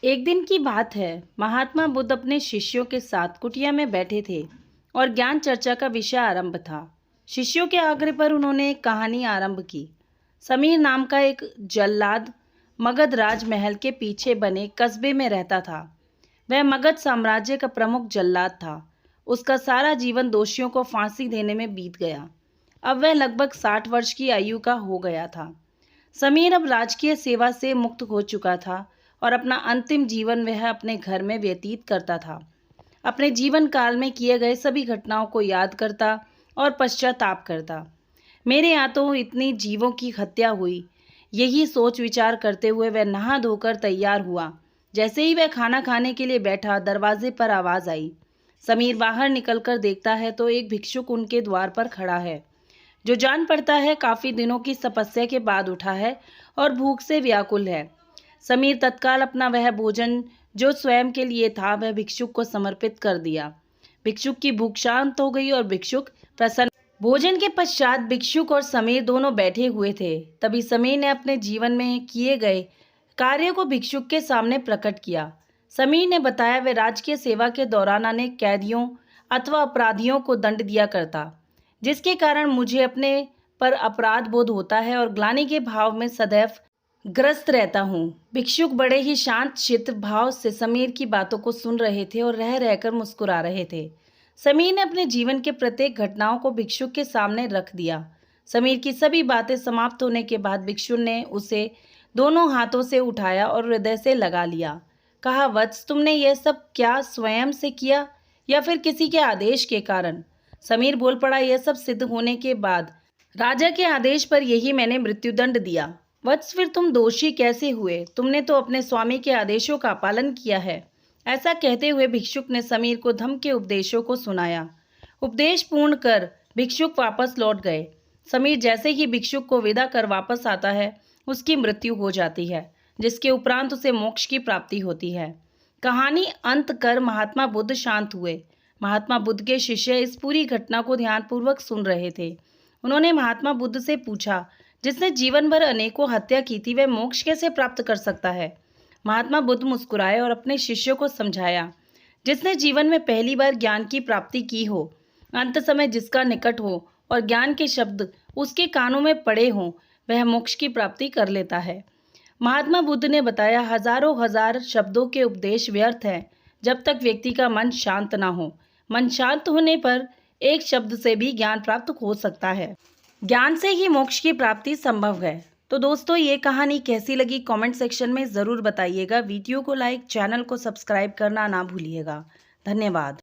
एक दिन की बात है। महात्मा बुद्ध अपने शिष्यों के साथ कुटिया में बैठे थे और ज्ञान चर्चा का विषय आरंभ था। शिष्यों के आग्रह पर उन्होंने एक कहानी आरंभ की। समीर नाम का एक जल्लाद मगध राजमहल के पीछे बने कस्बे में रहता था। वह मगध साम्राज्य का प्रमुख जल्लाद था। उसका सारा जीवन दोषियों को फांसी देने में बीत गया। अब वह लगभग 60 वर्ष की आयु का हो गया था। समीर अब राजकीय सेवा से मुक्त हो चुका था और अपना अंतिम जीवन वह अपने घर में व्यतीत करता था। अपने जीवन काल में किए गए सभी घटनाओं को याद करता और पश्चाताप करता। मेरे हाथों इतनी जीवों की हत्या हुई, यही सोच विचार करते हुए वह नहा धोकर तैयार हुआ। जैसे ही वह खाना खाने के लिए बैठा, दरवाजे पर आवाज आई। समीर बाहर निकलकर देखता है तो एक भिक्षुक उनके द्वार पर खड़ा है, जो जान पड़ता है काफी दिनों की तपस्या के बाद उठा है और भूख से व्याकुल है। समीर तत्काल अपना वह भोजन जो स्वयं के लिए था वह भिक्षुक को समर्पित कर दिया। भिक्षुक की भूख शांत हो गई और भिक्षुक प्रसन्न। भोजन के पश्चात भिक्षुक और समीर दोनों बैठे हुए थे। तभी समीर ने अपने जीवन में किए गए कार्य को भिक्षुक के सामने प्रकट किया। समीर ने बताया वह राजकीय सेवा के दौरान अनेक कैदियों अथवा अपराधियों को दंड दिया करता, जिसके कारण मुझे अपने पर अपराध बोध होता है और ग्लानि के भाव में सदैव ग्रस्त रहता हूँ। भिक्षुक बड़े ही शांत चित्त भाव से समीर की बातों को सुन रहे थे और रह रहकर मुस्कुरा रहे थे। समीर ने अपने जीवन के प्रत्येक घटनाओं को भिक्षुक के सामने रख दिया। समीर की सभी बातें समाप्त होने के बाद भिक्षुक ने उसे दोनों हाथों से उठाया और हृदय से लगा लिया। कहा, वत्स, तुमने यह सब क्या स्वयं से किया या फिर किसी के आदेश के कारण? समीर बोल पड़ा, यह सब सिद्ध होने के बाद राजा के आदेश पर यही मैंने मृत्युदंड दिया। वत्स, फिर तुम दोषी कैसे हुए? तुमने तो अपने स्वामी के आदेशों का पालन किया है। ऐसा कहते हुए भिक्षुक ने समीर को धम्म के उपदेशों को सुनाया। उपदेश पूर्ण कर भिक्षुक वापस लौट गए। समीर जैसे ही भिक्षुक को विदा कर वापस आता है, उसकी मृत्यु हो जाती है, जिसके उपरांत उसे मोक्ष की प्राप्ति होती है। कहानी अंत कर महात्मा बुद्ध शांत हुए। महात्मा बुद्ध के शिष्य इस पूरी घटना को ध्यानपूर्वक सुन रहे थे। उन्होंने महात्मा बुद्ध से पूछा, जिसने जीवन भर अनेकों हत्या की थी वह मोक्ष कैसे प्राप्त कर सकता है? महात्मा बुद्ध मुस्कुराए और अपने शिष्यों को समझाया, जिसने जीवन में पहली बार ज्ञान की प्राप्ति की हो, अंत समय जिसका निकट हो और ज्ञान के शब्द उसके कानों में पड़े हों, वह मोक्ष की प्राप्ति कर लेता है। महात्मा बुद्ध ने बताया, हजारों हजार शब्दों के उपदेश व्यर्थ हैं जब तक व्यक्ति का मन शांत ना हो। मन शांत होने पर एक शब्द से भी ज्ञान प्राप्त हो सकता है। ज्ञान से ही मोक्ष की प्राप्ति संभव है। तो दोस्तों, ये कहानी कैसी लगी कमेंट सेक्शन में ज़रूर बताइएगा। वीडियो को लाइक, चैनल को सब्सक्राइब करना ना भूलिएगा। धन्यवाद।